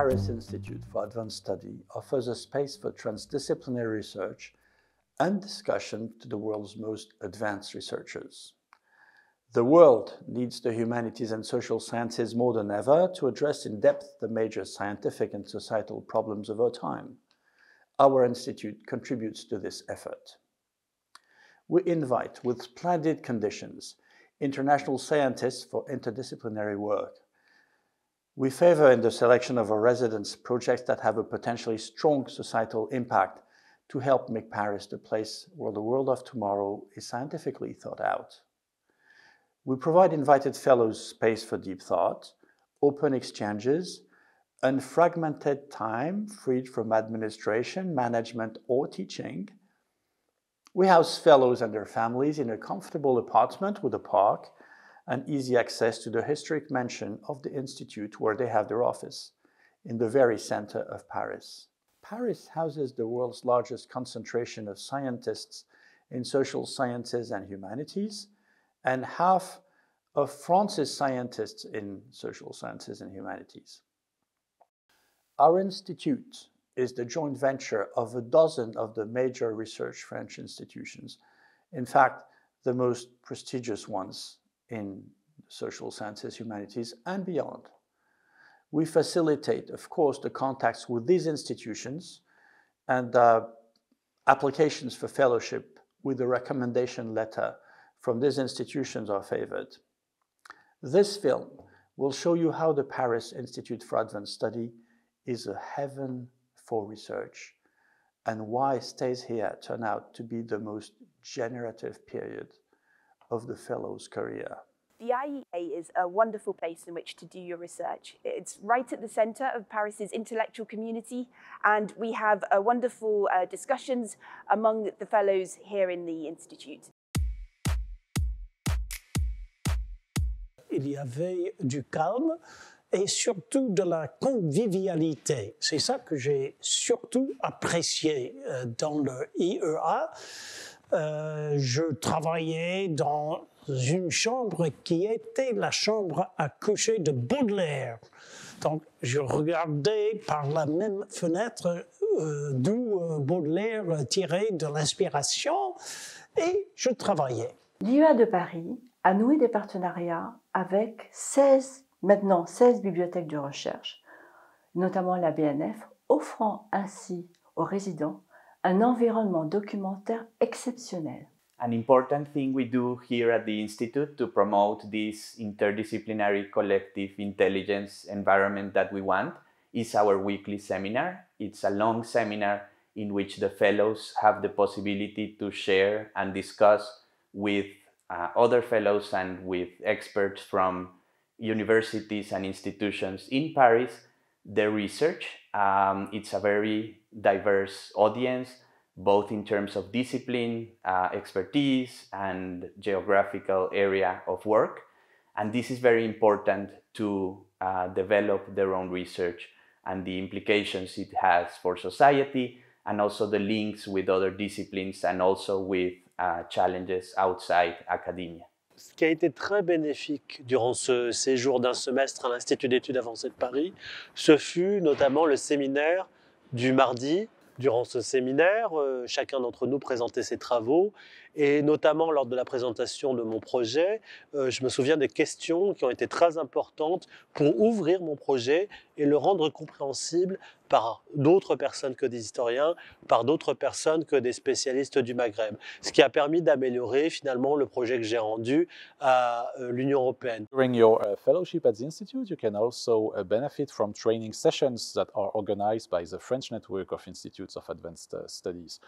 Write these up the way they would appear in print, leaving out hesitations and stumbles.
Paris Institute for Advanced Study offers a space for transdisciplinary research and discussion to the world's most advanced researchers. The world needs the humanities and social sciences more than ever to address in depth the major scientific and societal problems of our time. Our institute contributes to this effort. We invite, with splendid conditions, international scientists for interdisciplinary work. We favor in the selection of our residents projects that have a potentially strong societal impact to help make Paris the place where the world of tomorrow is scientifically thought out. We provide invited fellows space for deep thought, open exchanges, unfragmented time freed from administration, management, or teaching. We house fellows and their families in a comfortable apartment with a park and easy access to the historic mansion of the Institute where they have their office, in the very center of Paris. Paris houses the world's largest concentration of scientists in social sciences and humanities, and half of France's scientists in social sciences and humanities. Our institute is the joint venture of a dozen of the major research French institutions, in fact, the most prestigious ones in social sciences, humanities, and beyond. We facilitate, of course, the contacts with these institutions and applications for fellowship with a recommendation letter from these institutions are favored. This film will show you how the Paris Institute for Advanced Study is a heaven for research and why stays here turn out to be the most generative period of the fellow's career. The IEA is a wonderful place in which to do your research. It's right at the centre of Paris's intellectual community, and we have wonderful discussions among the fellows here in the Institute. Il y avait du calme et surtout de la convivialité. C'est ça que j'ai surtout apprécié dans le IEA. Je travaillais dans une chambre qui était la chambre à coucher de Baudelaire. Donc, je regardais par la même fenêtre d'où Baudelaire tirait de l'inspiration et je travaillais. L'IEA de Paris a noué des partenariats avec maintenant 16 bibliothèques de recherche, notamment la BNF, offrant ainsi aux résidents un environnement documentaire exceptionnel. An important thing we do here at the Institute to promote this interdisciplinary collective intelligence environment that we want is our weekly seminar. It's a long seminar in which the fellows have the possibility to share and discuss with other fellows and with experts from universities and institutions in Paris their research. It's a very diverse audience, both in terms of discipline, expertise, and geographical area of work. And this is very important to develop their own research and the implications it has for society, and also the links with other disciplines and also with challenges outside academia. Ce qui a été très bénéfique durant ce séjour d'un semestre à l'Institut d'études avancées de Paris, ce fut notamment le séminaire du mardi. Durant ce séminaire, chacun d'entre nous présentait ses travaux et notamment lors de la présentation de mon projet, je me souviens des questions qui ont été très importantes pour ouvrir mon projet et le rendre compréhensible par d'autres personnes que des historiens, par d'autres personnes que des spécialistes du Maghreb. Ce qui a permis d'améliorer finalement le projet que j'ai rendu à l'Union européenne. During your fellowship at the Institute, you can also benefit from training sessions that are organized by the French network of Institutes of Advanced Studies.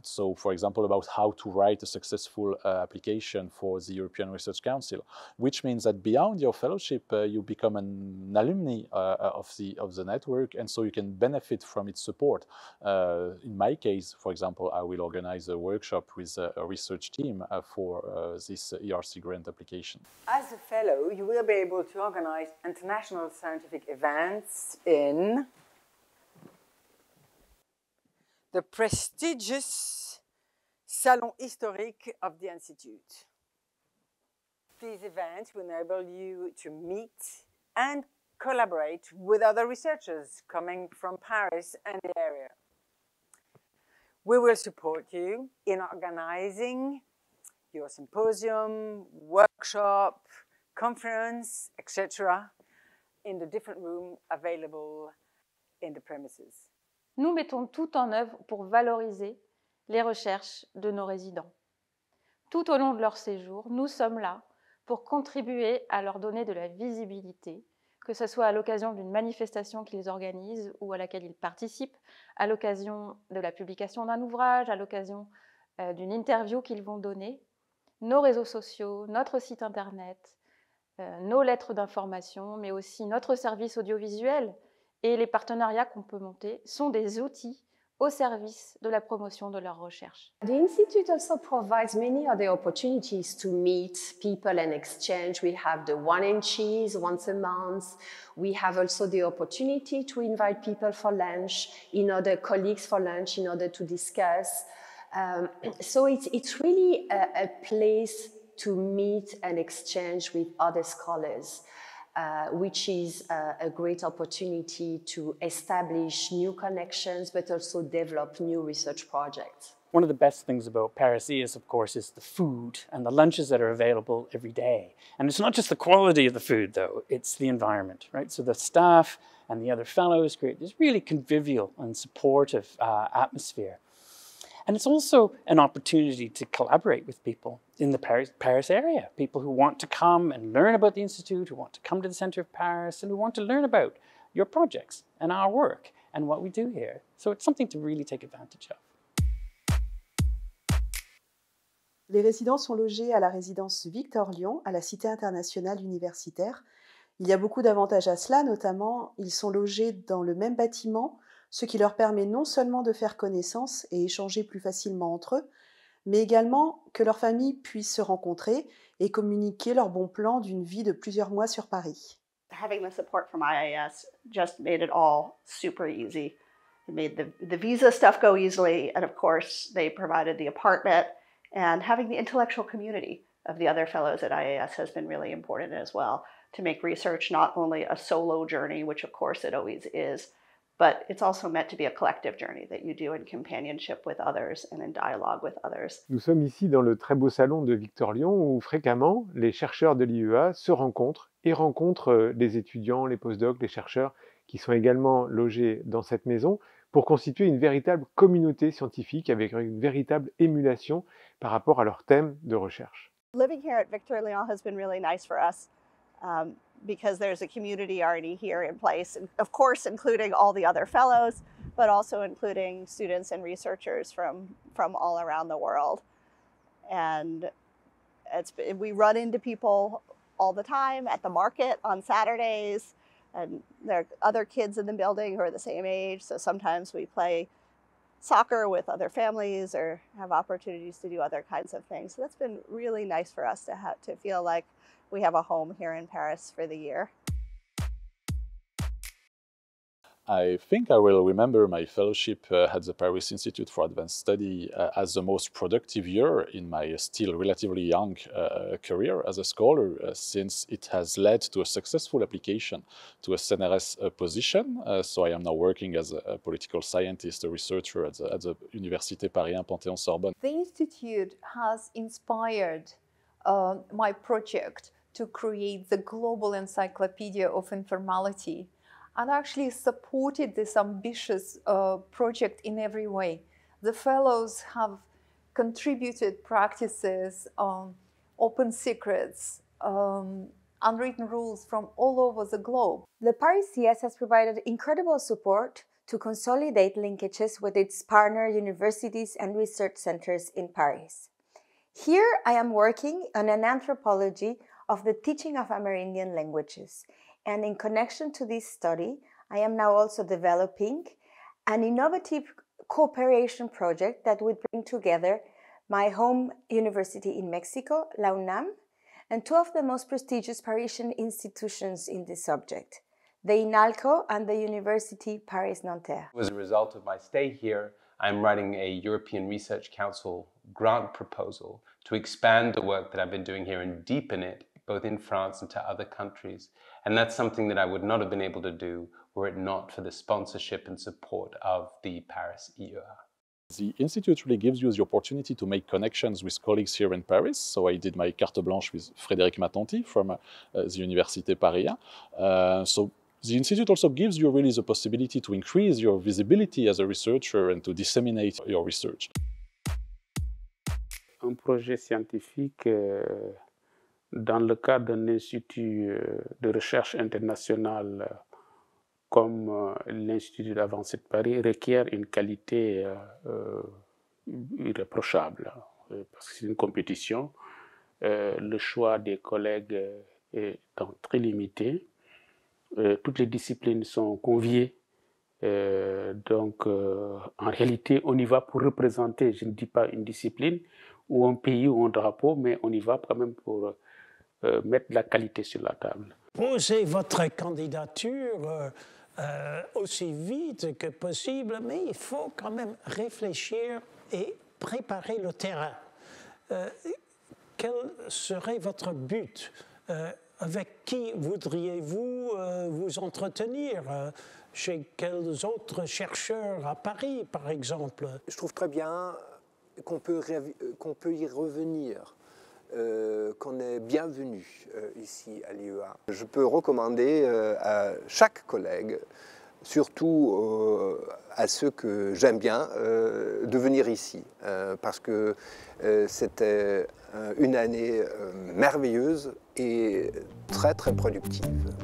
So, for example, about how to write a successful application for the European Research Council, which means that beyond your fellowship, you become an alumni of the network, and so you can benefit from its support. In my case, for example, I will organize a workshop with a research team for this ERC grant application. As a fellow, you will be able to organize international scientific events in the prestigious Salon Historique of the Institute. These events will enable you to meet and collaborate with other researchers coming from Paris and the area. We will support you in organizing your symposium, workshop, conference, etc. in the different rooms available in the premises. Nous mettons tout en œuvre pour valoriser les recherches de nos résidents. Tout au long de leur séjour, nous sommes là pour contribuer à leur donner de la visibilité, que ce soit à l'occasion d'une manifestation qu'ils organisent ou à laquelle ils participent, à l'occasion de la publication d'un ouvrage, à l'occasion d'une interview qu'ils vont donner. Nos réseaux sociaux, notre site internet, nos lettres d'information, mais aussi notre service audiovisuel et les partenariats qu'on peut monter sont des outils au service de la promotion de leur recherche. The Institute also provides many other opportunities to meet people and exchange. We have the Wine and Cheese once a month. We have also the opportunity to invite people for lunch, colleagues for lunch in order to discuss. So it's really a place to meet and exchange with other scholars. Which is a great opportunity to establish new connections, but also develop new research projects. One of the best things about Paris IAS, of course, is the food and the lunches that are available every day. And it's not just the quality of the food, though, it's the environment, right? So the staff and the other fellows create this really convivial and supportive atmosphere. And it's also an opportunity to collaborate with people in the Paris area, people who want to come and learn about the Institute, who want to come to the centre of Paris, and who want to learn about your projects and our work and what we do here. So it's something to really take advantage of. Les résidents sont logés à la résidence Victor Lyon, à la Cité internationale universitaire. Il y a beaucoup d'avantages à cela, notamment ils sont logés dans le même bâtiment, ce qui leur permet non seulement de faire connaissance et échanger plus facilement entre eux, mais également que leurs familles puissent se rencontrer et communiquer leurs bons plans d'une vie de plusieurs mois sur Paris. Having the support from IAS just made it all super easy. It made the visa stuff go easily, and of course they provided the apartment, and having the intellectual community of the other fellows at IAS has been really important as well, to make research not only a solo journey, which of course it always is, but it's also meant to be a collective journey that you do in companionship with others and in dialogue with others. Nous sommes ici dans le très beau salon de Victor Lyon où fréquemment les chercheurs de l'IEA se rencontrent et rencontrent les étudiants, les postdocs, les chercheurs qui sont également logés dans cette maison pour constituer une véritable communauté scientifique avec une véritable émulation par rapport à leur thème de recherche. Living here at Victor Lyon has been really nice for us. Because there's a community already here in place, and of course including all the other fellows, but also including students and researchers from all around the world. And we run into people all the time at the market on Saturdays, and there are other kids in the building who are the same age, so sometimes we play soccer with other families or have opportunities to do other kinds of things. So that's been really nice for us to feel like we have a home here in Paris for the year. I think I will remember my fellowship at the Paris Institute for Advanced Study as the most productive year in my still relatively young career as a scholar, since it has led to a successful application to a CNRS position. So I am now working as a political scientist, a researcher at the Université Paris Panthéon-Sorbonne. The Institute has inspired my project to create the global encyclopedia of informality, and actually supported this ambitious project in every way. The fellows have contributed practices, open secrets, unwritten rules from all over the globe. The Paris IAS has provided incredible support to consolidate linkages with its partner universities and research centers in Paris. Here I am working on an anthropology of the teaching of Amerindian languages. And in connection to this study, I am now also developing an innovative cooperation project that would bring together my home university in Mexico, La UNAM, and two of the most prestigious Parisian institutions in this subject, the INALCO and the University Paris-Nanterre. As a result of my stay here, I'm writing a European Research Council grant proposal to expand the work that I've been doing here and deepen it both in France and to other countries. And that's something that I would not have been able to do were it not for the sponsorship and support of the Paris IAS. The Institute really gives you the opportunity to make connections with colleagues here in Paris. So I did my carte blanche with Frédéric Matanti from the Université Paris IAS. So the Institute also gives you really the possibility to increase your visibility as a researcher and to disseminate your research. Un projet scientifique dans le cadre d'un institut de recherche international comme l'Institut d'Avancée de Paris requiert une qualité irréprochable, parce que c'est une compétition. Le choix des collègues est très limité. Toutes les disciplines sont conviées. Donc, en réalité, on y va pour représenter, je ne dis pas une discipline, ou un pays ou un drapeau, mais on y va quand même pour mettre de la qualité sur la table. Posez votre candidature aussi vite que possible, mais il faut quand même réfléchir et préparer le terrain. Quel serait votre but? Avec qui voudriez-vous vous entretenir? Chez quels autres chercheurs à Paris, par exemple? Je trouve très bien qu'on peut y revenir, qu'on est bienvenu ici à l'IEA. Je peux recommander à chaque collègue, surtout à ceux que j'aime bien, de venir ici, parce que c'était une année merveilleuse et très très productive.